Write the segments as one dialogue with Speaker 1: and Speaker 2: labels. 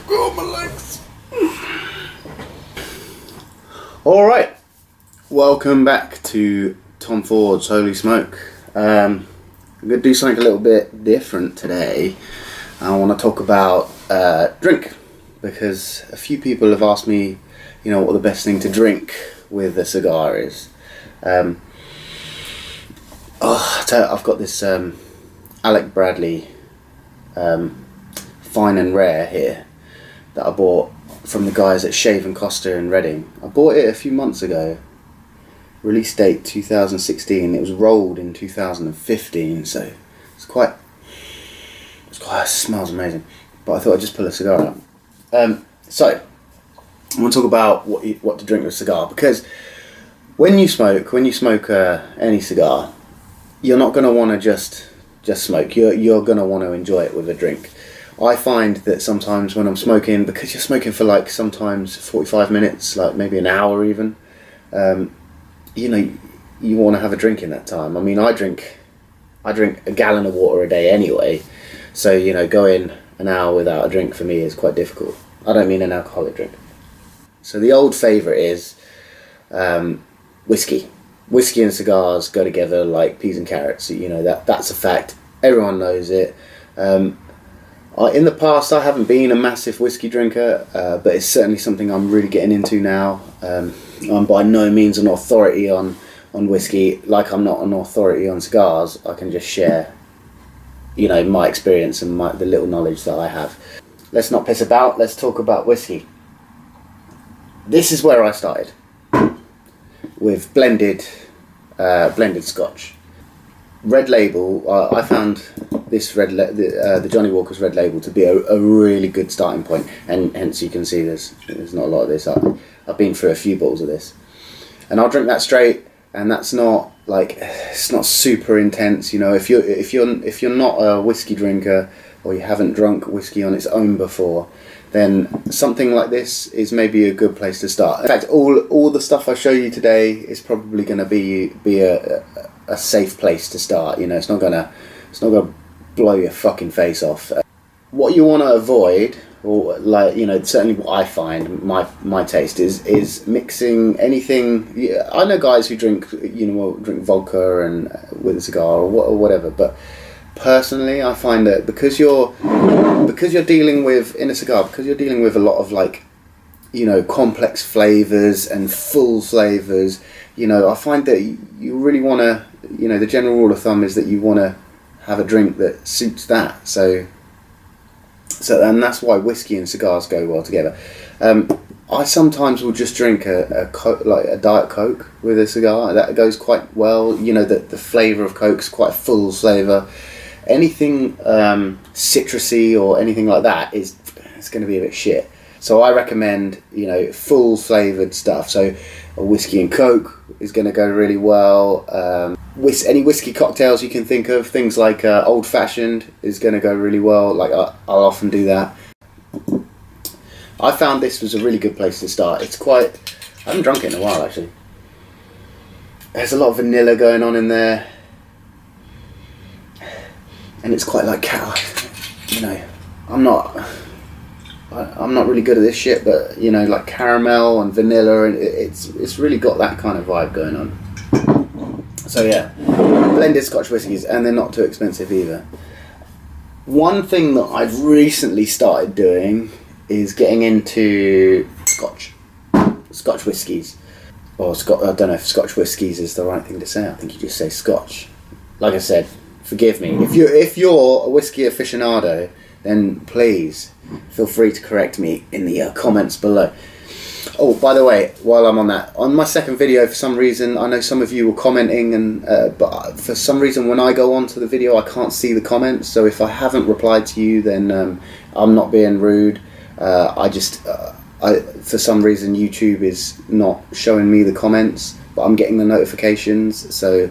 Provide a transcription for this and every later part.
Speaker 1: Oh, my legs. Alright, welcome back to Tom Ford's Holy Smoke. I'm going to do something a little bit different today. I want to talk about drink, because a few people have asked me, you know, what the best thing to drink with a cigar is. I've got this Alec Bradley Fine and Rare here that I bought from the guys at Shave and Costa in Reading. I bought it a few months ago. Release date 2016. It was rolled in 2015, so it smells amazing. But I thought I'd just pull a cigar out. So I want to talk about what to drink with a cigar, because when you smoke any cigar, you're not going to want to just smoke. You're going to want to enjoy it with a drink. I find that sometimes when I'm smoking, because you're smoking for like sometimes 45 minutes, like maybe an hour even, you know, you want to have a drink in that time. I mean, I drink a gallon of water a day anyway, so, you know, going an hour without a drink for me is quite difficult. I don't mean an alcoholic drink. So the old favourite is whiskey. Whiskey and cigars go together like peas and carrots. You know, that's a fact. Everyone knows it. In the past, I haven't been a massive whiskey drinker, but it's certainly something I'm really getting into now. I'm by no means an authority on whiskey. Like I'm not an authority on cigars. I can just share, you know, my experience and the little knowledge that I have. Let's not piss about. Let's talk about whiskey. This is where I started, with blended Scotch. Red Label, I found this the Johnnie Walker's Red Label to be a really good starting point, and hence you can see there's not a lot of this. I've been through a few bottles of this, and I'll drink that straight, and that's not like, it's not super intense. You know, if you're not a whiskey drinker, or you haven't drunk whiskey on its own before, then something like this is maybe a good place to start. In fact, all the stuff I show you today is probably going to be a safe place to start. You know, it's not gonna blow your fucking face off. What you want to avoid, or like, you know, certainly what I find, my taste is mixing anything. Yeah, I know guys who drink vodka and with a cigar or whatever, but personally, I find that because you're dealing with, in a cigar, because you're dealing with a lot of, like, you know, complex flavors and full flavors, you know, I find that you really want to, you know, the general rule of thumb is that you want to have a drink that suits that. So and that's why whiskey and cigars go well together. I sometimes will just drink a Diet Coke with a cigar. That goes quite well. You know, the flavour of Coke's quite a full flavour. Anything citrusy or anything like that it's going to be a bit shit. So I recommend, you know, full flavoured stuff. So a whiskey and Coke is going to go really well. Any whiskey cocktails you can think of, things like Old Fashioned is going to go really well. Like I'll often do that. I found this was a really good place to start. I haven't drunk it in a while, actually. There's a lot of vanilla going on in there, and it's quite like, you know, I'm not really good at this shit, but, you know, like caramel and vanilla, and it's really got that kind of vibe going on. So yeah, blended Scotch whiskies, and they're not too expensive either. One thing that I've recently started doing is getting into Scotch whiskies, or I don't know if Scotch whiskies is the right thing to say. I think you just say Scotch. Like I said, forgive me if you're a whiskey aficionado, then please feel free to correct me in the comments below. Oh, by the way, while I'm on that, on my second video, for some reason, I know some of you were commenting, but for some reason when I go onto the video, I can't see the comments. So if I haven't replied to you, then I'm not being rude. For some reason YouTube is not showing me the comments, but I'm getting the notifications. So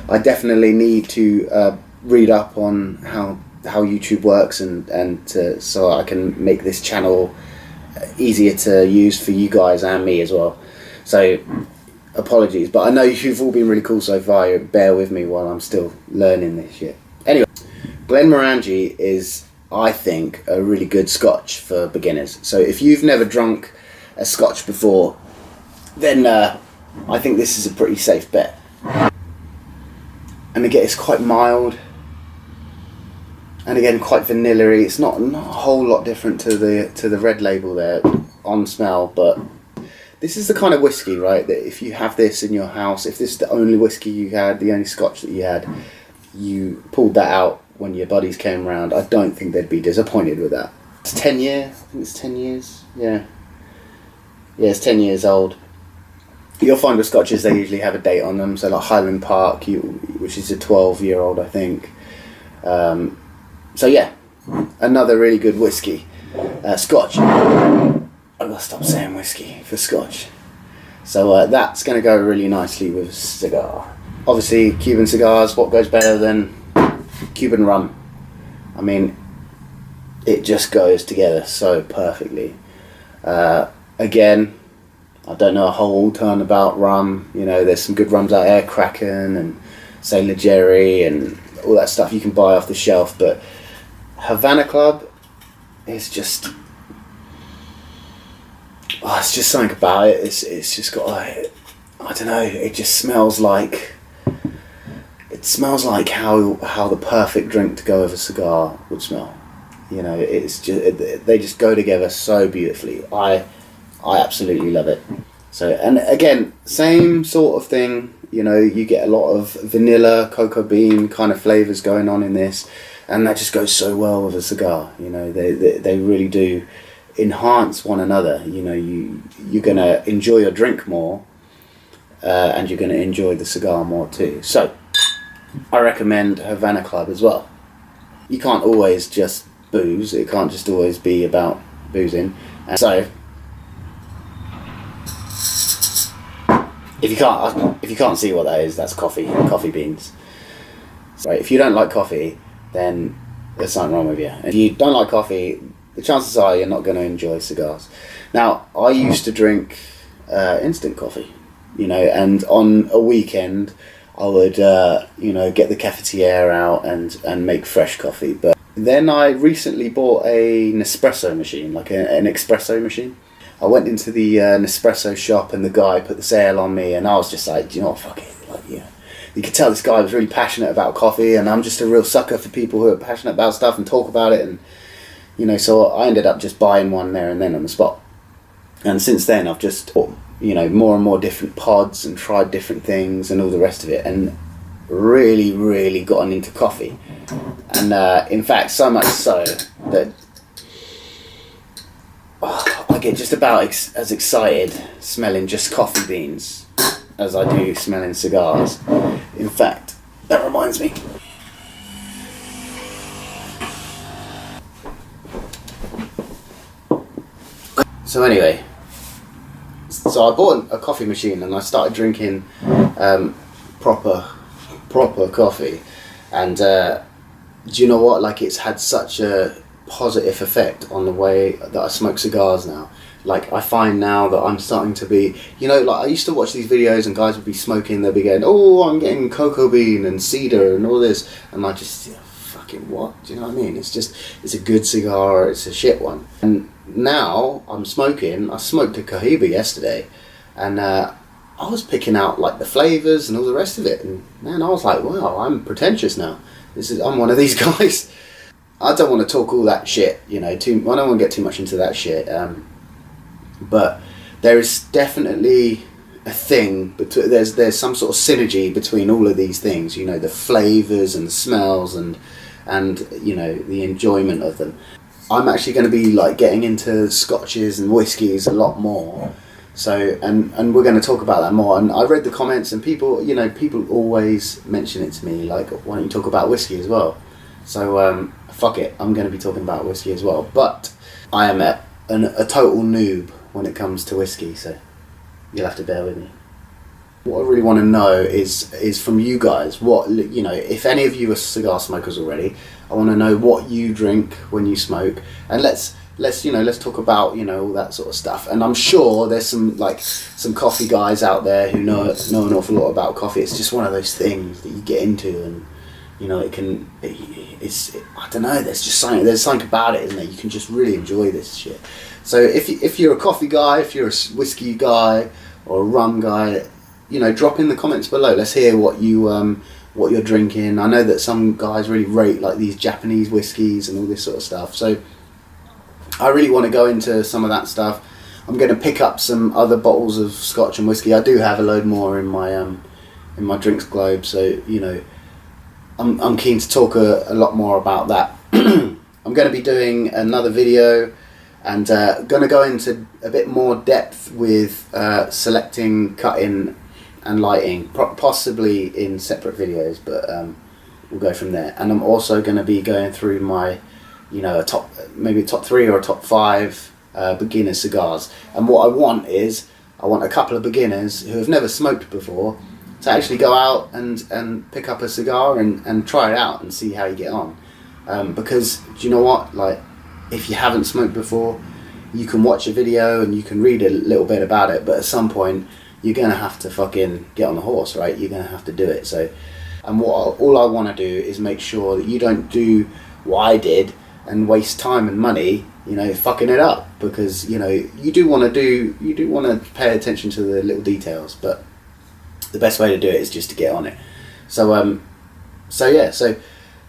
Speaker 1: I definitely need to read up on how YouTube works, and so I can make this channel easier to use for you guys and me as well. So apologies, but I know you've all been really cool so far. Bear with me while I'm still learning this shit. Anyway, Glenmorangie is I think, a really good Scotch for beginners. So if you've never drunk a Scotch before, then I think this is a pretty safe bet. And again, it's quite mild, and again quite vanilla-y. It's not a whole lot different to the red label there on smell, but this is the kind of whiskey, right, that if you have this in your house, if this is the only whiskey you had, the only Scotch that you had, you pulled that out when your buddies came around, I don't think they'd be disappointed with that. It's 10 years, I think it's 10 years, yeah, it's 10 years old. You'll find with Scotches they usually have a date on them, so like Highland Park, which is a 12-year-old, I think. So yeah, another really good whiskey. Scotch. I've got to stop saying whiskey for Scotch. So that's going to go really nicely with a cigar. Obviously, Cuban cigars, what goes better than Cuban rum? I mean, it just goes together so perfectly. Again, I don't know a whole ton about rum. You know, there's some good rums out there, Kraken and Sailor Jerry and all that stuff you can buy off the shelf. But Havana Club is just, it's just something about it. It's just got, I don't know. It just smells like. It smells like how the perfect drink to go with a cigar would smell. You know, it's just they just go together so beautifully. I absolutely love it. So, and again, same sort of thing. You know, you get a lot of vanilla, cocoa bean kind of flavors going on in this, and that just goes so well with a cigar. You know, they really do enhance one another. You know, you're gonna enjoy your drink more, and you're gonna enjoy the cigar more too. So, I recommend Havana Club as well. You can't always just booze. It can't just always be about boozing. And so, if you can't see what that is, that's coffee beans. Right. If you don't like coffee, then there's something wrong with you. If you don't like coffee, the chances are you're not going to enjoy cigars. Now, I used to drink instant coffee, you know, and on a weekend I would, get the cafetiere out and make fresh coffee. But then I recently bought a Nespresso machine, like an espresso machine. I went into the Nespresso shop and the guy put the sale on me, and I was just like, do you know what, fuck it. Like, yeah. You could tell this guy was really passionate about coffee, and I'm just a real sucker for people who are passionate about stuff and talk about it. And, you know, so I ended up just buying one there and then on the spot. And since then I've just bought, you know, more and more different pods and tried different things and all the rest of it, and really, really gotten into coffee. And in fact, so much so that I get just about as excited smelling just coffee beans as I do smelling cigars. In fact, that reminds me. So anyway, so I bought a coffee machine and I started drinking proper coffee, and do you know what? Like, it's had such a positive effect on the way that I smoke cigars now. Like, I find now that I'm starting to be, you know, like I used to watch these videos and guys would be smoking, they'd be going, oh, I'm getting cocoa bean and cedar and all this, and I just, fucking what? Do you know what I mean? It's just, it's a good cigar or it's a shit one. And now I'm smoking, I smoked a Cohiba yesterday, and I was picking out like the flavours and all the rest of it, and man, I was like, wow, I'm pretentious now. I'm one of these guys. I don't want to talk all that shit, you know, I don't want to get too much into that shit, but there is definitely a thing, there's some sort of synergy between all of these things, you know, the flavours and the smells and you know, the enjoyment of them. I'm actually going to be like getting into scotches and whiskies a lot more. So, and we're going to talk about that more. And I read the comments, and people always mention it to me, like, why don't you talk about whiskey as well? So, fuck it, I'm going to be talking about whiskey as well. But I am a total noob when it comes to whiskey, so you'll have to bear with me. What I really want to know is from you guys, what, you know, if any of you are cigar smokers already, I want to know what you drink when you smoke, and let's talk about, you know, all that sort of stuff. And I'm sure there's some coffee guys out there who know an awful lot about coffee. It's just one of those things that you get into, and you know, I don't know, there's something about it, isn't there? You can just really enjoy this shit. So if you're a coffee guy, if you're a whiskey guy or a rum guy, you know, drop in the comments below. Let's hear what you're drinking. I know that some guys really rate like these Japanese whiskies and all this sort of stuff. So I really want to go into some of that stuff. I'm going to pick up some other bottles of scotch and whiskey. I do have a load more in my drinks globe, so you know, I'm keen to talk a lot more about that. I'm going to be doing another video and going to go into a bit more depth with selecting, cutting and lighting, possibly in separate videos, but we'll go from there. And I'm also going to be going through my, you know, maybe top 3 or top 5 beginner cigars. And what I want a couple of beginners who have never smoked before to actually go out and pick up a cigar and try it out and see how you get on. Because do you know what, like, if you haven't smoked before, you can watch a video and you can read a little bit about it, but at some point you're gonna have to fucking get on the horse, right? You're gonna have to do it. So, and all I want to do is make sure that you don't do what I did and waste time and money, you know, fucking it up, because you know you do want to pay attention to the little details, but the best way to do it is just to get on it. So yeah, so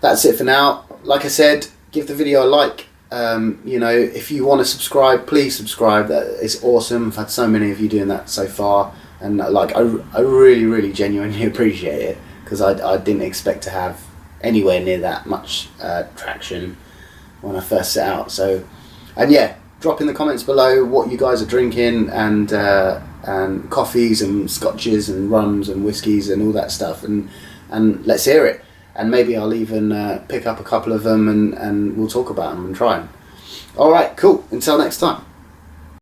Speaker 1: that's it for now. Like I said, give the video a like. You know, if you want to subscribe, please subscribe. That is awesome. I've had so many of you doing that so far, and like I really genuinely appreciate it, because I didn't expect to have anywhere near that much traction when I first set out. So, and yeah, drop in the comments below what you guys are drinking, and coffees and scotches and rums and whiskies and all that stuff, and let's hear it. And maybe I'll even pick up a couple of them and we'll talk about them and try them. Alright, cool. Until next time.